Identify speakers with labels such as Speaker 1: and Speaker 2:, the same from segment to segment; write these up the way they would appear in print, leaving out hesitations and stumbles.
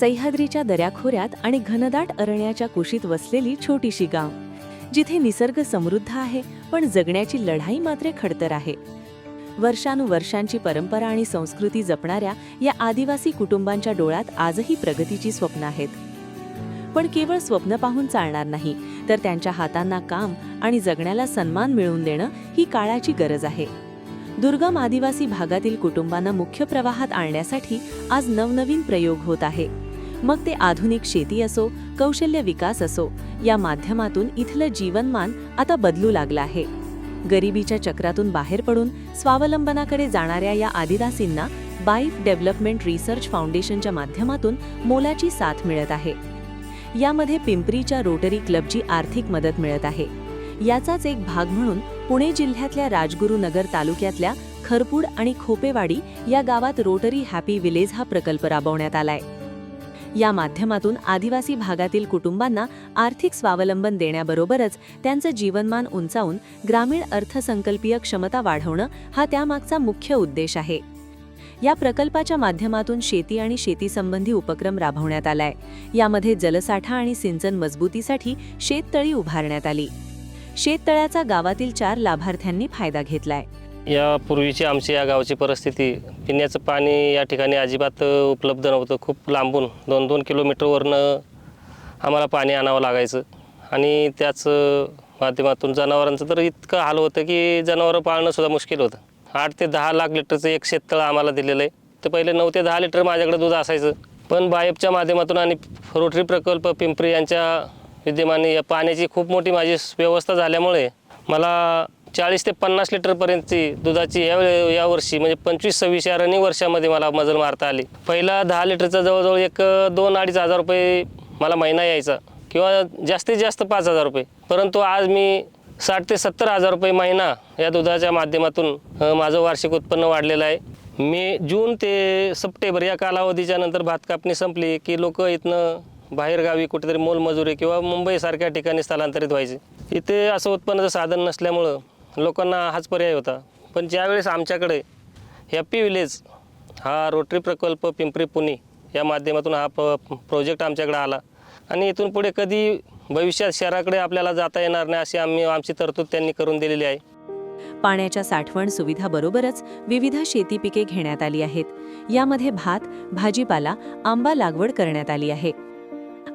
Speaker 1: सह्याद्रीच्या दऱ्याखोऱ्यात आणि घनदाट अरण्याच्या कुशीत वसलेली छोटीशी गाव, जिथे निसर्ग समृद्ध आहे पण जगण्याची लढाई मात्र खडतर आहे. वर्षानुवर्षांची परंपरा आणि संस्कृती जपणाऱ्या या आदिवासी कुटुंबांच्या डोळ्यात आजही प्रगतीची स्वप्न आहेत. पण केवळ स्वप्न पाहून चालणार नाही, तर त्यांच्या हातांना काम आणि जगण्याला सन्मान मिळवून देणं ही काळाची गरज आहे. दुर्गम आदिवासी भागातील कुटुंबांना मुख्य प्रवाहात आणण्यासाठी आज नवनवीन प्रयोग होत आहे. मग ते आधुनिक शेती असो, कौशल्य विकास असो, या माध्यमातून इथलं जीवनमान आता बदलू लागलं आहे. गरिबीच्या चक्रातून बाहेर पडून स्वावलंबनाकडे जाणाऱ्या या आदिवासींना बाईफ डेव्हलपमेंट रिसर्च फाउंडेशनच्या माध्यमातून मोलाची साथ मिळत आहे. यामध्ये पिंपरीच्या रोटरी क्लबची आर्थिक मदत मिळत आहे. याचाच एक भाग म्हणून पुणे जिल्ह्यातल्या राजगुरुनगर तालुक्यातल्या खरपूड आणि खोपेवाडी या गावात रोटरी हॅपी विलेज हा प्रकल्प राबवण्यात आलाय. या माध्यमातून आदिवासी भागातील कुटुंबांना आर्थिक स्वावलंबन देण्याबरोबरच त्यांचं जीवनमान उंचावून ग्रामीण अर्थसंकल्पीय क्षमता वाढवणं हा त्यामागचा मुख्य उद्देश आहे. या प्रकल्पाच्या माध्यमातून शेती आणि शेतीसंबंधी उपक्रम राबवण्यात आलाय. यामध्ये जलसाठा आणि सिंचन मजबूतीसाठी शेततळी उभारण्यात आली. शेततळ्याचा गावातील 4 लाभार्थ्यांनी फायदा घेतलाय.
Speaker 2: यापूर्वीची आमची या गावची परिस्थिती, पिण्याचं पाणी या ठिकाणी अजिबात उपलब्ध नव्हतं. खूप लांबून 2-2 किलोमीटरवरनं आम्हाला पाणी आणावं लागायचं. आणि त्याच माध्यमातून जनावरांचं तर इतकं हाल होतं की जनावरं पाळणंसुद्धा मुश्किल होतं. 8 ते 10 लाख लिटरचं एक शेततळं आम्हाला दिलेलं आहे. तर पहिले 9 ते 10 लिटर माझ्याकडे दूध असायचं. पण बायफच्या माध्यमातून आणि रोटरी प्रकल्प पिंपरी यांच्या विद्यमाने या पाण्याची खूप मोठी माझी व्यवस्था झाल्यामुळे मला 40 ते 50 लिटरपर्यंतची दुधाची या वर्षी म्हणजे 25-26 या रनिंग वर्षामध्ये मला मजल मारता आली. पहिला 10 लिटरचा जवळजवळ एक 2-2.5 हजार रुपये मला महिना यायचा, किंवा जास्तीत जास्त 5,000 रुपये. परंतु आज मी 60 ते 70 हजार रुपये महिना या दुधाच्या माध्यमातून माझं वार्षिक उत्पन्न वाढलेलं आहे. जून ते सप्टेंबर या कालावधीच्या नंतर भात कापणी संपली की लोक इथनं बाहेरगावी कुठेतरी मोलमजुरी किंवा मुंबईसारख्या ठिकाणी स्थलांतरित व्हायचे. इथे असं उत्पन्नाचं साधन नसल्यामुळं लोकांना हाच पर्याय होता. पण ज्यावेळेस आमच्याकडे हॅपी विलेज हा रोटरी प्रकल्प पिंपरी पुणे या माध्यमातून हा प्रोजेक्ट आमच्याकडे आला आणि इथून पुढे कधी भविष्यात शहराकडे आपल्याला जाता येणार नाही अशी आमची तरतूद त्यांनी करून दिलेली आहे.
Speaker 1: पाण्याच्या साठवण सुविधाबरोबरच विविध शेती पिके घेण्यात आली आहेत. यामध्ये भात, भाजीपाला, आंबा लागवड करण्यात आली आहे.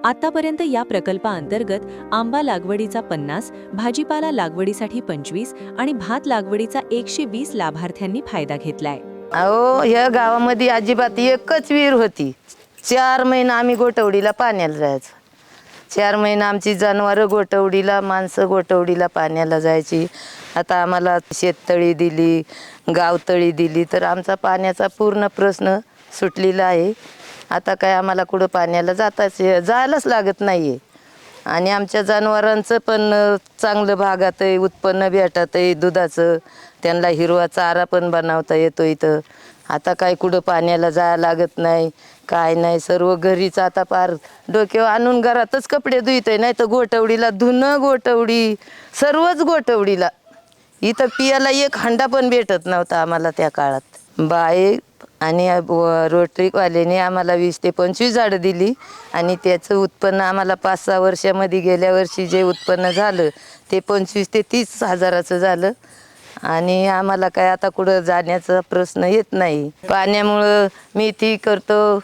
Speaker 1: आतापर्यंत या प्रकल्पाअंतर्गत आंबा लागवडीचा 50, भाजीपाला लागवडीसाठी 25 आणि भात लागवडीचा 120 लाभार्थ्यांनी फायदा घेतलाय.
Speaker 3: अहो, या गावामध्ये अजिबात एकच विहीर होती. 4 महिने आम्ही गोटवडीला पाण्याला जायचो. 4 महिने आमची जनावरं गोटवडीला, माणसं गोटवडीला पाण्याला जायची. आता आम्हाला शेततळी दिली, गावतळी दिली, तर आमचा पाण्याचा पूर्ण प्रश्न सुटलेला आहे. आता काय आम्हाला कुठं पाण्याला जायलाच लागत नाही आहे. आणि आमच्या जनावरांचं पण चांगलं भागात आहे, उत्पन्न भेटत आहे दुधाचं. त्यांना हिरवा चारा पण बनवता येतो इथं. आता काय कुठं पाण्याला जायला लागत नाही, काय नाही. सर्व घरीच आता पार डोक्यावर आणून घरातच कपडे धुईत आहे. नाही तर गोटवडीला धुणं, गोटवडी सर्वच गोटवडीला. इथं पियाला एक हंडा पण भेटत नव्हता आम्हाला त्या काळात. बाई आणि रोटरीवाल्याने आम्हाला 20 ते 25 झाडं दिली आणि त्याचं उत्पन्न आम्हाला 5-6 वर्षामध्ये गेल्या वर्षी जे उत्पन्न झालं ते 25 ते 30 हजाराचं झालं. आणि आम्हाला काय आता कुठं जाण्याचा प्रश्न येत नाही. पाण्यामुळं मेथी करतो,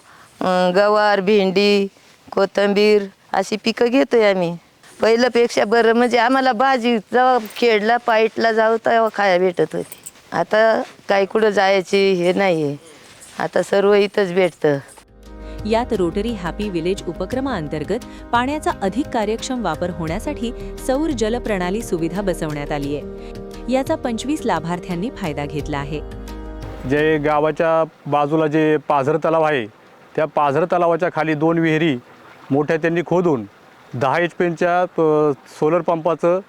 Speaker 3: गवार, भेंडी, कोथिंबीर अशी पिकं घेतोय आम्ही. पहिल्यापेक्षा बरं, म्हणजे आम्हाला भाजी जेव्हा खेडला पाईटला जाऊ तेव्हा खाया भेटत होती. आता काय कुठं जायची हे नाही आहे, आता सर्व इथंच भेटतं.
Speaker 1: यात रोटरी हॅपी विलेज उपक्रमाअंतर्गत पाण्याचा अधिक कार्यक्षम वापर होण्यासाठी सौर जल प्रणाली सुविधा बसवण्यात आली आहे. याचा 25 लाभार्थ्यांनी फायदा घेतला आहे.
Speaker 4: जे गावाच्या बाजूला जे पाझर तलाव आहे, त्या पाझर तलावाच्या खाली 2 विहिरी मोठ्या त्यांनी खोदून 10 HP सोलर पंपाचं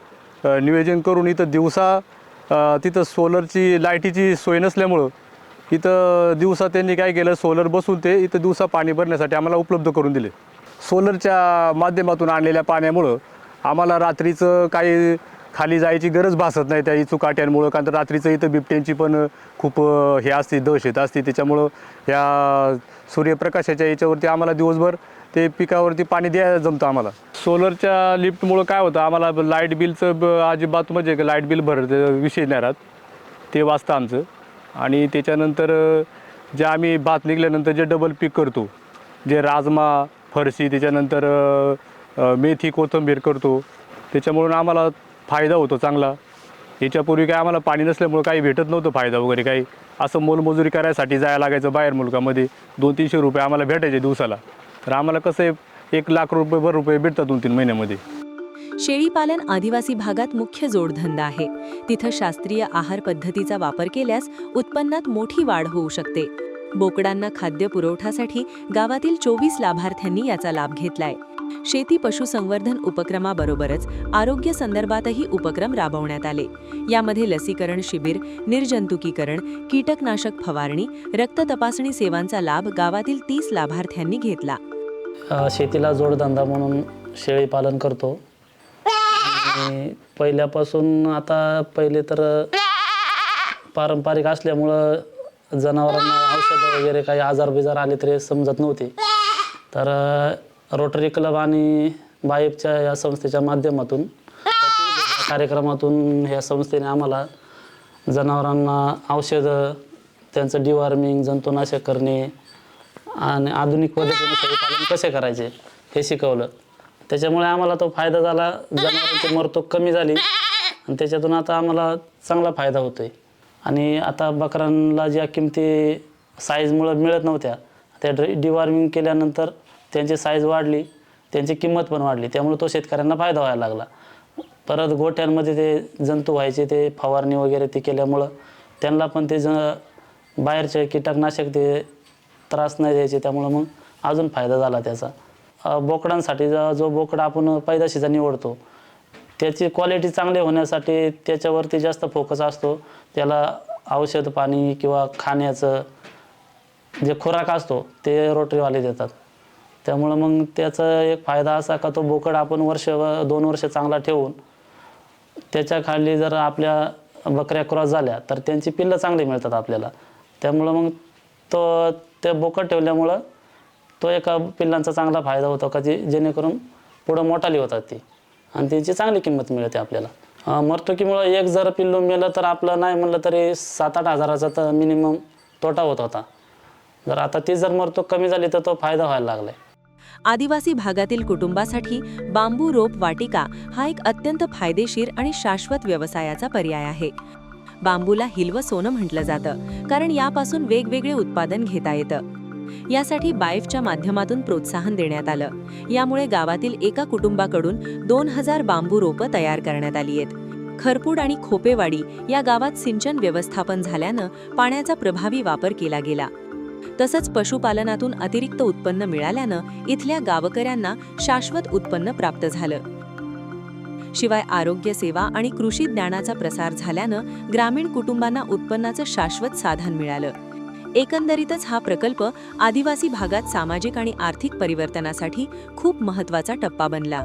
Speaker 4: नियोजन करून इथं दिवसा तिथं सोलरची लाईटीची सोय नसल्यामुळं इथं दिवसा त्यांनी काय केलं, सोलर बसून ते इथं दिवसा पाणी भरण्यासाठी आम्हाला उपलब्ध करून दिले. सोलरच्या माध्यमातून आणलेल्या पाण्यामुळं आम्हाला रात्रीचं काही खाली जायची गरज भासत नाही त्या इचू काट्यांमुळं, कारण तर रात्रीचं इथं बिबट्यांची पण खूप हे असते, दहशत असते. त्याच्यामुळं या सूर्यप्रकाशाच्या याच्यावरती आम्हाला दिवसभर ते पिकावरती पाणी द्यायला जमतं आम्हाला. सोलरच्या लिफ्टमुळं काय होतं, आम्हाला लाईट बिलचं अजिबात म्हणजे लाईट बिल विषय नाही राहत, ते वाचतं आमचं. आणि त्याच्यानंतर जे आम्ही भात निघल्यानंतर जे डबल पीक करतो, जे राजमा, फरशी, त्याच्यानंतर मेथी, कोथिंबीर करतो, त्याच्यामुळून आम्हाला फायदा होतो चांगला. याच्यापूर्वी काय आम्हाला पाणी नसल्यामुळं काही भेटत नव्हतं फायदा वगैरे काही. असं मोलमजुरी करायसाठी जायला लागायचं बाहेर मुलकामध्ये, 200-300 रुपये आम्हाला भेटायचे दिवसाला. तर आम्हाला कसं आहे 1 लाख रुपये भेटतात 2-3 महिन्यामध्ये.
Speaker 1: शेळीपालन आदिवासी भागात मुख्य जोडधंदा आहे. तिथं शास्त्रीय आहार पद्धतीचा वापर केल्यास उत्पन्नात मोठी वाढ होऊ शकते. बोकडांना खाद्य पुरवठ्यासाठी गावातील 24 लाभार्थ्यांनी याचा लाभ घेतलाय. शेती पशुसंवर्धन उपक्रमाबरोबरच आरोग्य संदर्भातही उपक्रम राबवण्यात आले. यामध्ये लसीकरण शिबिर, निर्जंतुकीकरण, कीटकनाशक फवारणी, रक्त तपासणी सेवांचा लाभ गावातील 30 लाभार्थ्यांनी घेतला.
Speaker 5: शेतीला जोडधंदा म्हणून शेळी पालन करतो. आणि पहिल्यापासून आता पहिले तर पारंपरिक असल्यामुळं जनावरांना औषधं वगैरे काही आजार आले तरी समजत नव्हते. तर रोटरी क्लब आणि बायफच्या या संस्थेच्या माध्यमातून कार्यक्रमातून ह्या संस्थेने आम्हाला जनावरांना औषधं, त्यांचं डिवॉर्मिंग, जंतुनाशक करणे आणि आधुनिक पद्धतीने शेळीपालन कसे करायचे हे शिकवलं. त्याच्यामुळे आम्हाला तो फायदा झाला. जनावरांची मरतूक कमी झाली आणि त्याच्यातून आता आम्हाला चांगला फायदा होतोय. आणि आता बकरांना ज्या किमती साईजमुळं मिळत नव्हत्या, त्या डिवॉर्मिंग केल्यानंतर त्यांची साईज वाढली, त्यांची किंमत पण वाढली. त्यामुळे तो शेतकऱ्यांना फायदा व्हायला लागला. परत गोठ्यांमध्ये ते जंतू व्हायचे, ते फवारणी वगैरे ते केल्यामुळं त्यांना पण ते बाहेरचे कीटकनाशक ते त्रास नाही द्यायचे. त्यामुळं मग अजून फायदा झाला त्याचा. बोकडांसाठी जो बोकडा आपण पैदाशीचा निवडतो, त्याची क्वालिटी चांगली होण्यासाठी त्याच्यावरती जास्त फोकस असतो. त्याला औषध पाणी किंवा खाण्याचं जे खुराक असतो ते रोटरीवाले देतात. त्यामुळं मग त्याचा एक फायदा असा का तो बोकड आपण 1-2 वर्ष चांगला ठेवून त्याच्या खाली जर आपल्या बकऱ्या क्रॉस झाल्या तर त्यांची पिल्लं चांगली मिळतात आपल्याला. त्यामुळं मग ते बोकड ठेवल्यामुळं तो एका पिल्लांचा चांगला फायदा होतो का जेणेकरून पुढं मोठाली होतात ती आणि त्यांची चांगली किंमत मिळते आपल्याला. मरतुकीमुळं एक जर पिल्लू मेलं तर आपलं नाही म्हणलं तरी 7-8 हजाराचा तर मिनिमम तोटा होत होता. जर आता ती जर मरतूक कमी झाली तर तो फायदा व्हायला लागलाय.
Speaker 1: आदिवासी भागातील कुटुंबासाठी बांबू रोप वाटिका हा एक अत्यंत फायदेशीर आणि शाश्वत व्यवसायाचा पर्याय आहे. बांबूला हिलवं सोनं म्हटलं जातं, कारण यापासून वेगवेगळे उत्पादन घेता येतं. यासाठी बायफच्या माध्यमातून प्रोत्साहन देण्यात आलं. यामुळे गावातील एका कुटुंबाकडून 2000 बांबू रोपं तयार करण्यात आली आहेत. खरपूड आणि खोपेवाडी या गावात सिंचन व्यवस्थापन झाल्यानं पाण्याचा प्रभावी वापर केला गेला. तसंच पशुपालनातून अतिरिक्त उत्पन्न मिळाल्यानं इथल्या गावकऱ्यांना शाश्वत उत्पन्न प्राप्त झालं. शिवाय आरोग्य सेवा आणि कृषी ज्ञानाचा प्रसार झाल्यानं ग्रामीण कुटुंबांना उत्पन्नाचं शाश्वत साधन मिळालं. एकंदरीतच हा प्रकल्प आदिवासी भागात सामाजिक आणि आर्थिक परिवर्तनासाठी खूप महत्त्वाचा टप्पा बनला.